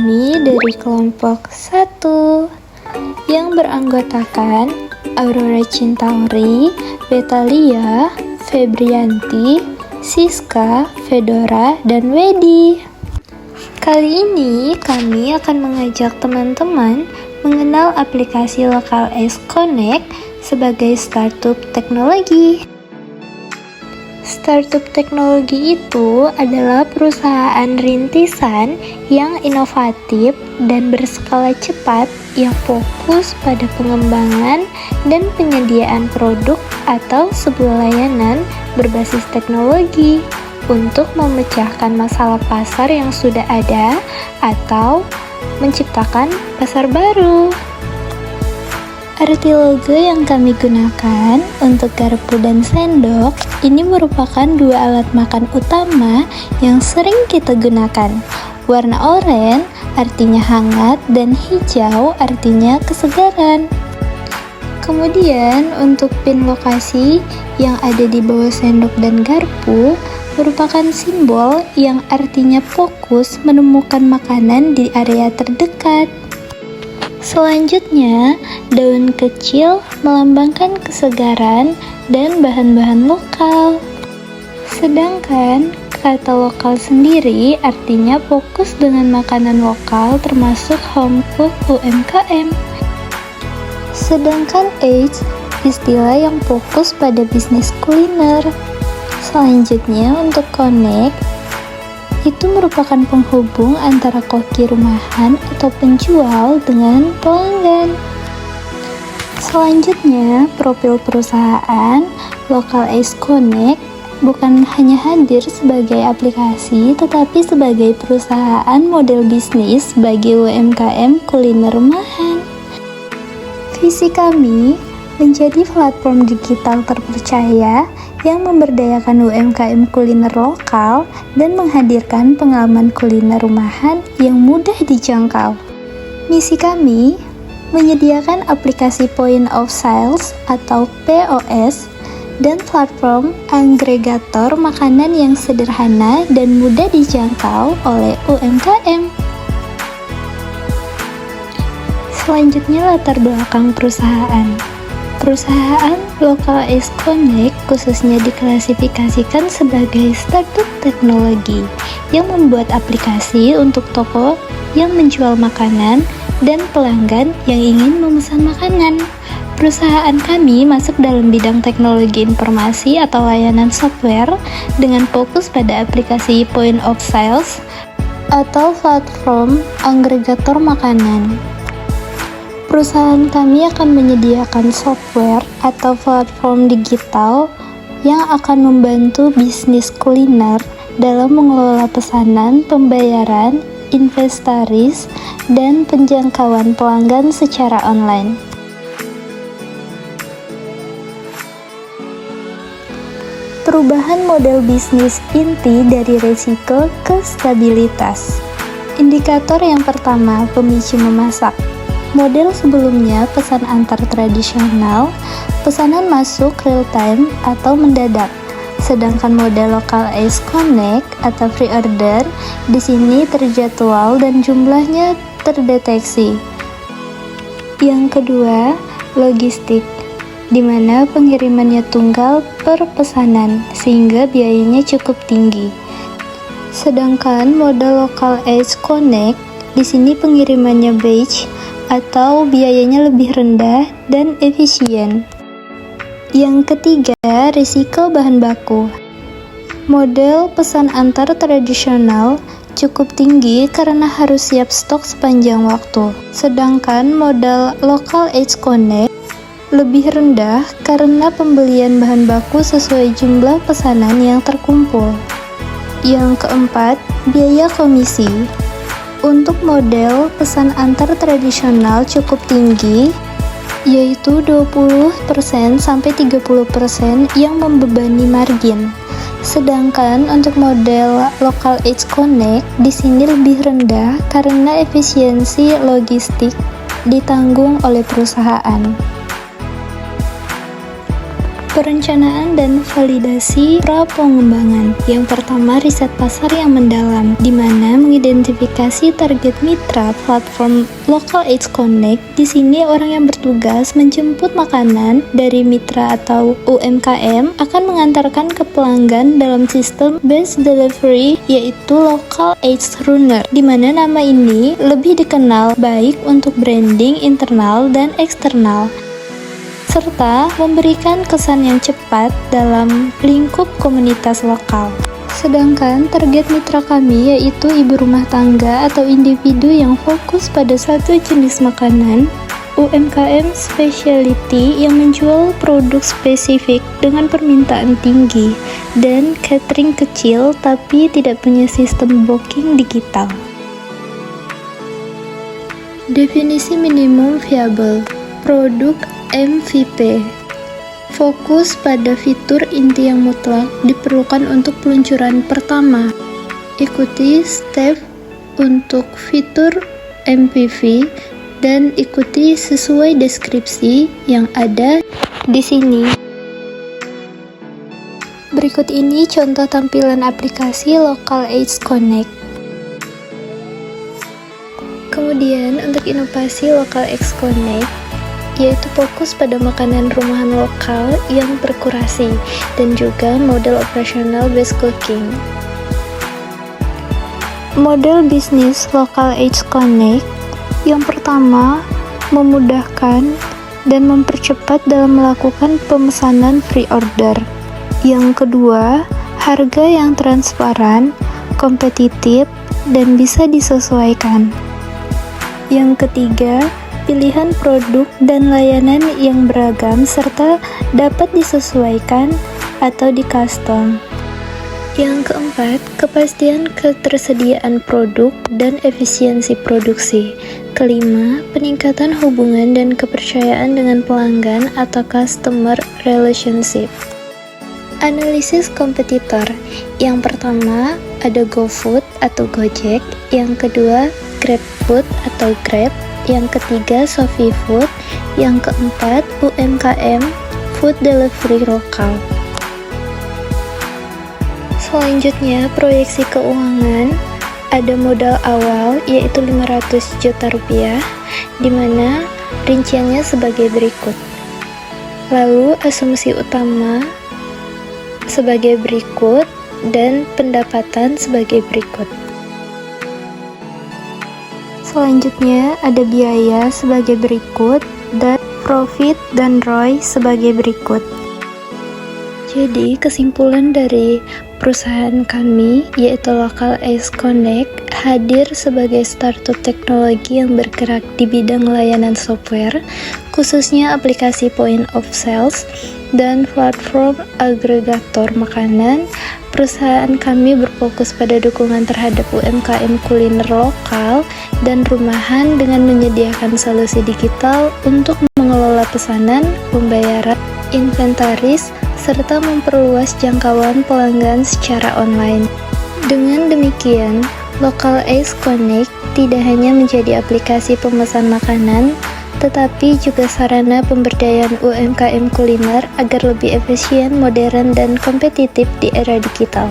kami dari kelompok 1 yang beranggotakan Aurora Cintauri, Betalia, Febrianti, Siska, Fedora, dan Wedi. Kali ini kami akan mengajak teman-teman mengenal aplikasi Local Ace Connect sebagai startup teknologi. Startup teknologi itu adalah perusahaan rintisan yang inovatif dan berskala cepat yang fokus pada pengembangan dan penyediaan produk atau sebuah layanan berbasis teknologi untuk memecahkan masalah pasar yang sudah ada atau menciptakan pasar baru. Arti logo yang kami gunakan untuk garpu dan sendok ini merupakan dua alat makan utama yang sering kita gunakan. Warna oranye artinya hangat dan hijau artinya kesegaran. Kemudian untuk pin lokasi yang ada di bawah sendok dan garpu merupakan simbol yang artinya fokus menemukan makanan di area terdekat. Selanjutnya, daun kecil melambangkan kesegaran dan bahan-bahan lokal. Sedangkan kata lokal sendiri artinya fokus dengan makanan lokal termasuk home cook UMKM. Sedangkan Ace, istilah yang fokus pada bisnis kuliner. Selanjutnya untuk Connect, itu merupakan penghubung antara koki rumahan atau penjual dengan pelanggan. Selanjutnya, profil perusahaan Local Ace Connect bukan hanya hadir sebagai aplikasi, tetapi sebagai perusahaan model bisnis bagi UMKM kuliner rumahan. Visi kami menjadi platform digital terpercaya yang memberdayakan UMKM kuliner lokal dan menghadirkan pengalaman kuliner rumahan yang mudah dijangkau. Misi kami menyediakan aplikasi Point of Sales atau POS dan platform agregator makanan yang sederhana dan mudah dijangkau oleh UMKM. Selanjutnya latar belakang perusahaan. Perusahaan Local Ace Connect khususnya diklasifikasikan sebagai startup teknologi yang membuat aplikasi untuk toko yang menjual makanan dan pelanggan yang ingin memesan makanan. Perusahaan kami masuk dalam bidang teknologi informasi atau layanan software dengan fokus pada aplikasi Point of Sales atau platform agregator makanan. Perusahaan kami akan menyediakan software atau platform digital yang akan membantu bisnis kuliner dalam mengelola pesanan, pembayaran, inventaris, dan penjangkauan pelanggan secara online. Perubahan model bisnis inti dari risiko ke stabilitas. Indikator yang pertama, pemicu memasak. Model sebelumnya pesan antar tradisional, pesanan masuk real time atau mendadak. Sedangkan model Local Ace Connect atau free order di sini terjadwal dan jumlahnya terdeteksi. Yang kedua, logistik, di mana pengirimannya tunggal per pesanan sehingga biayanya cukup tinggi. Sedangkan model Local Ace Connect di sini pengirimannya batch atau biayanya lebih rendah dan efisien. Yang ketiga, risiko bahan baku. Model pesan antar tradisional cukup tinggi karena harus siap stok sepanjang waktu. Sedangkan model Local Ace Connect lebih rendah karena pembelian bahan baku sesuai jumlah pesanan yang terkumpul. Yang keempat, biaya komisi. Untuk model pesan antar tradisional cukup tinggi, yaitu 20% sampai 30% yang membebani margin. Sedangkan untuk model Local Ace Connect di sini lebih rendah karena efisiensi logistik ditanggung oleh perusahaan. Perencanaan dan validasi pra-pengembangan. Yang pertama, riset pasar yang mendalam, di mana mengidentifikasi target mitra platform Local Aids Connect. Di sini orang yang bertugas menjemput makanan dari mitra atau UMKM akan mengantarkan ke pelanggan dalam sistem base delivery, yaitu Local Aids Runner, di mana nama ini lebih dikenal baik untuk branding internal dan eksternal, serta memberikan kesan yang cepat dalam lingkup komunitas lokal. Sedangkan target mitra kami yaitu ibu rumah tangga atau individu yang fokus pada satu jenis makanan, UMKM specialty yang menjual produk spesifik dengan permintaan tinggi, dan catering kecil tapi tidak punya sistem booking digital. Definisi minimum viable produk MVP. Fokus pada fitur inti yang mutlak diperlukan untuk peluncuran pertama. Ikuti step untuk fitur MVP dan ikuti sesuai deskripsi yang ada di sini. Berikut ini contoh tampilan aplikasi Local Aids Connect. Kemudian untuk inovasi Local Aids Connect, yaitu fokus pada makanan rumahan lokal yang berkurasi dan juga model operasional based cooking. Model bisnis Local Aids Connect yang pertama, memudahkan dan mempercepat dalam melakukan pemesanan free order. Yang kedua, harga yang transparan, kompetitif, dan bisa disesuaikan. Yang ketiga, pilihan produk dan layanan yang beragam serta dapat disesuaikan atau di-custom. Yang keempat, kepastian ketersediaan produk dan efisiensi produksi. Kelima, peningkatan hubungan dan kepercayaan dengan pelanggan atau customer relationship. Analisis kompetitor. Yang pertama, ada GoFood atau Gojek. Yang kedua, GrabFood atau Grab. Yang ketiga, ShopeeFood. Yang keempat, UMKM food delivery lokal. Selanjutnya, proyeksi keuangan. Ada modal awal yaitu 500 juta rupiah, di mana rinciannya sebagai berikut. Lalu asumsi utama sebagai berikut dan pendapatan sebagai berikut. Selanjutnya ada biaya sebagai berikut dan profit dan ROI sebagai berikut. Jadi kesimpulan dari perusahaan kami yaitu Local Aids Connect hadir sebagai startup teknologi yang bergerak di bidang layanan software, khususnya aplikasi point of sales dan platform agregator makanan. Perusahaan kami berfokus pada dukungan terhadap UMKM kuliner lokal dan rumahan dengan menyediakan solusi digital untuk mengelola pesanan, pembayaran, inventaris, serta memperluas jangkauan pelanggan secara online. Dengan demikian, Local Aids Connect tidak hanya menjadi aplikasi pemesan makanan, tetapi juga sarana pemberdayaan UMKM kuliner agar lebih efisien, modern, dan kompetitif di era digital.